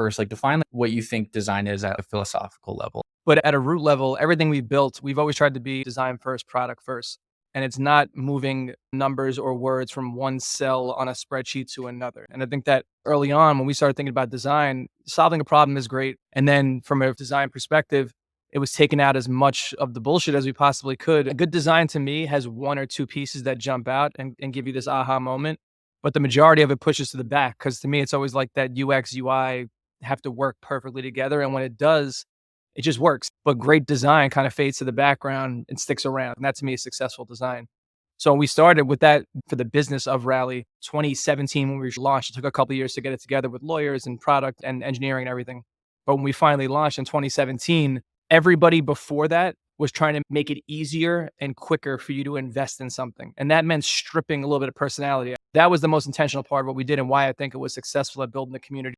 first, like define like, what you think design is at a philosophical level. But at a root level, everything we've built, we've always tried to be design first, product first. And it's not moving numbers or words from one cell on a spreadsheet to another. And I think that early on, when we started thinking about design, solving a problem is great. And then from a design perspective, it was taking out as much of the bullshit as we possibly could. A good design to me has one or two pieces that jump out and give you this aha moment. But the majority of it pushes to the back because to me, it's always like that UX, UI have to work perfectly together. And when it does, it just works. But great design kind of fades to the background and sticks around. And that to me is successful design. So we started with that for the business of Rally 2017 when we launched. It took a couple of years to get it together with lawyers and product and engineering and everything. But when we finally launched in 2017, everybody before that was trying to make it easier and quicker for you to invest in something. And that meant stripping a little bit of personality. That was the most intentional part of what we did and why I think it was successful at building the community.